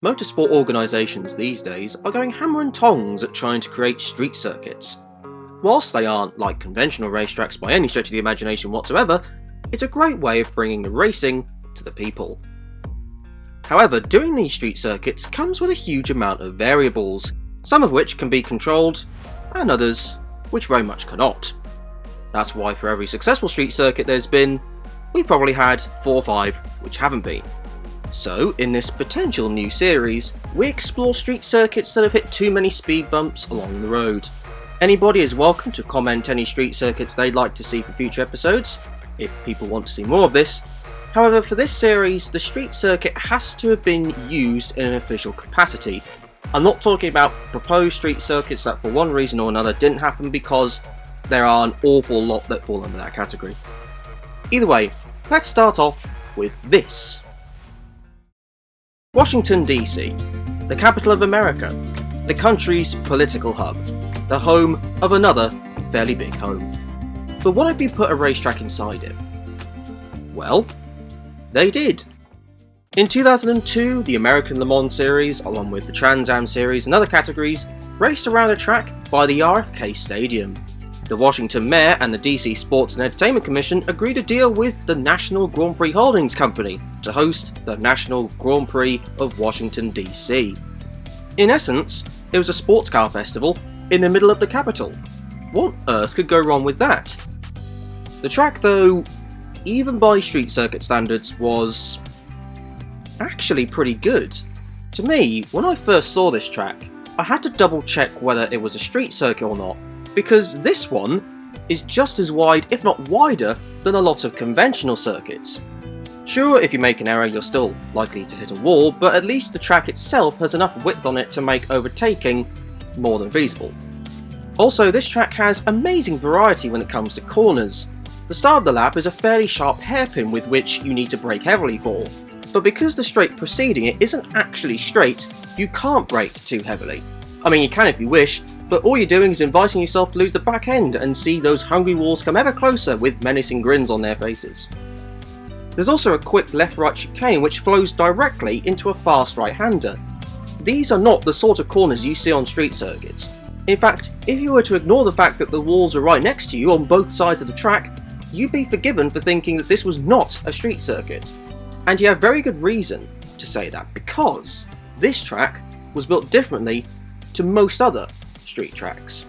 Motorsport organisations these days are going hammer and tongs at trying to create street circuits. Whilst they aren't like conventional racetracks by any stretch of the imagination whatsoever, it's a great way of bringing the racing to the people. However, doing these street circuits comes with a huge amount of variables, some of which can be controlled, and others which very much cannot. That's why for every successful street circuit we've probably had 4 or 5 which haven't been. So, in this potential new series, we explore street circuits that have hit too many speed bumps along the road. Anybody is welcome to comment any street circuits they'd like to see for future episodes, if people want to see more of this. However, for this series, the street circuit has to have been used in an official capacity. I'm not talking about proposed street circuits that for one reason or another didn't happen, because there are an awful lot that fall under that category. Either way, let's start off with this. Washington DC, the capital of America, the country's political hub, the home of another fairly big home. But what if we put a racetrack inside it? Well, they did. In 2002, the American Le Mans series, along with the Trans Am series and other categories, raced around a track by the RFK Stadium. The Washington Mayor and the DC Sports and Entertainment Commission agreed a deal with the National Grand Prix Holdings Company to host the National Grand Prix of Washington DC. In essence, it was a sports car festival in the middle of the capital. What on earth could go wrong with that? The track, though, even by street circuit standards, was actually pretty good. To me, when I first saw this track, I had to double check whether it was a street circuit or not, because this one is just as wide, if not wider, than a lot of conventional circuits. Sure, if you make an error you're still likely to hit a wall, but at least the track itself has enough width on it to make overtaking more than feasible. Also, this track has amazing variety when it comes to corners. The start of the lap is a fairly sharp hairpin with which you need to brake heavily for, but because the straight preceding it isn't actually straight, you can't brake too heavily. I mean, you can if you wish, but all you're doing is inviting yourself to lose the back end and see those hungry walls come ever closer with menacing grins on their faces. There's also a quick left-right chicane which flows directly into a fast right-hander. These are not the sort of corners you see on street circuits. In fact, if you were to ignore the fact that the walls are right next to you on both sides of the track, you'd be forgiven for thinking that this was not a street circuit. And you have very good reason to say that, because this track was built differently to most other street tracks.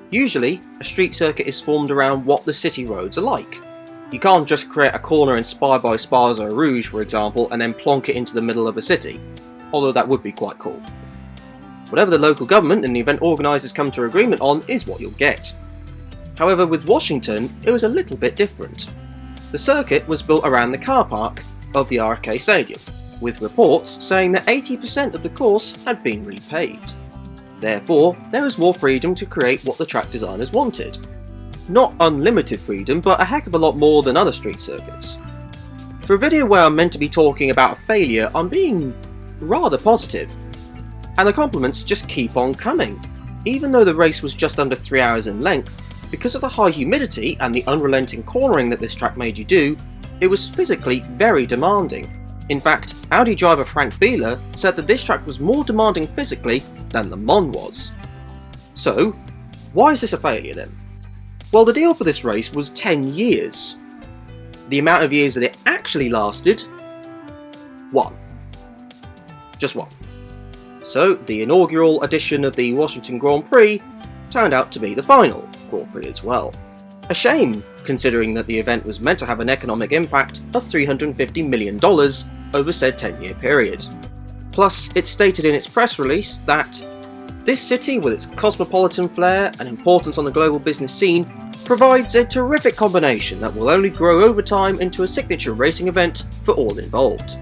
Usually, a street circuit is formed around what the city roads are like. You can't just create a corner inspired by Spas or Rouge, for example, and then plonk it into the middle of a city, although that would be quite cool. Whatever the local government and the event organisers come to agreement on is what you'll get. However, with Washington, it was a little bit different. The circuit was built around the car park of the RFK Stadium, with reports saying that 80% of the course had been repaved. Therefore, there was more freedom to create what the track designers wanted. Not unlimited freedom, but a heck of a lot more than other street circuits. For a video where I'm meant to be talking about a failure, I'm being rather positive. And the compliments just keep on coming. Even though the race was just under 3 hours in length, because of the high humidity and the unrelenting cornering that this track made you do, it was physically very demanding. In fact, Audi driver Frank Wheeler said that this track was more demanding physically than Le Mans was. So, why is this a failure then? Well, the deal for this race was 10 years. The amount of years that it actually lasted? 1. Just 1. So, the inaugural edition of the Washington Grand Prix turned out to be the final Grand Prix as well. A shame, considering that the event was meant to have an economic impact of $350 million over said 10-year period. Plus, it stated in its press release that this city, with its cosmopolitan flair and importance on the global business scene, provides a terrific combination that will only grow over time into a signature racing event for all involved.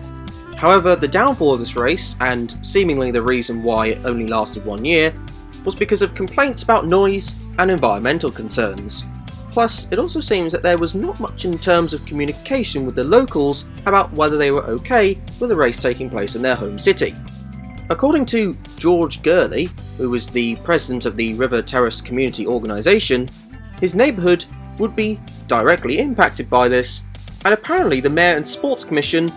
However, the downfall of this race, and seemingly the reason why it only lasted 1 year, was because of complaints about noise and environmental concerns. Plus, it also seems that there was not much in terms of communication with the locals about whether they were okay with the race taking place in their home city. According to George Gurley, who was the president of the River Terrace Community Organisation, his neighbourhood would be directly impacted by this, and apparently the Mayor and Sports Commission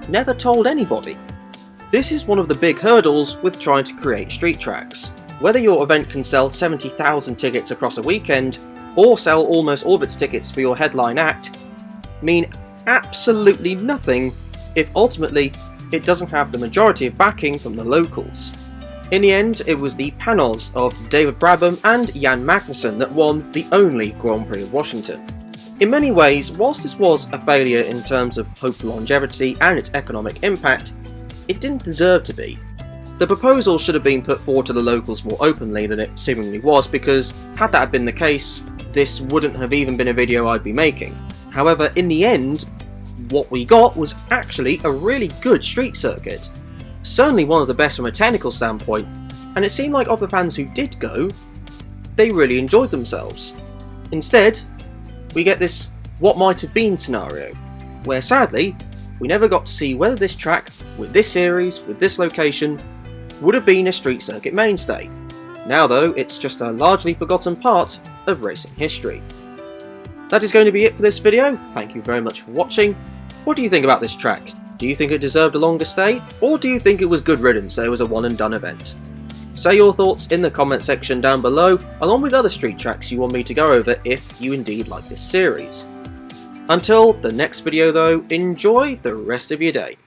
never told anybody. This is one of the big hurdles with trying to create street tracks. Whether your event can sell 70,000 tickets across a weekend, or sell almost Orbit's tickets for your headline act, mean absolutely nothing if ultimately it doesn't have the majority of backing from the locals. In the end, it was the panels of David Brabham and Jan Magnussen that won the only Grand Prix of Washington. In many ways, whilst this was a failure in terms of hoped longevity and its economic impact, it didn't deserve to be. The proposal should have been put forward to the locals more openly than it seemingly was, because had that been the case, this wouldn't have even been a video I'd be making. However, in the end, what we got was actually a really good street circuit. Certainly one of the best from a technical standpoint, and it seemed like of the fans who did go, they really enjoyed themselves. Instead, we get this what might have been scenario, where sadly, we never got to see whether this track, with this series, with this location, would have been a street circuit mainstay. Now though, it's just a largely forgotten part of racing history. That is going to be it for this video. Thank you very much for watching. What do you think about this track? Do you think it deserved a longer stay, or do you think it was good riddance, it was a one and done event? Say your thoughts in the comment section down below, along with other street tracks you want me to go over if you indeed like this series. Until the next video though, enjoy the rest of your day.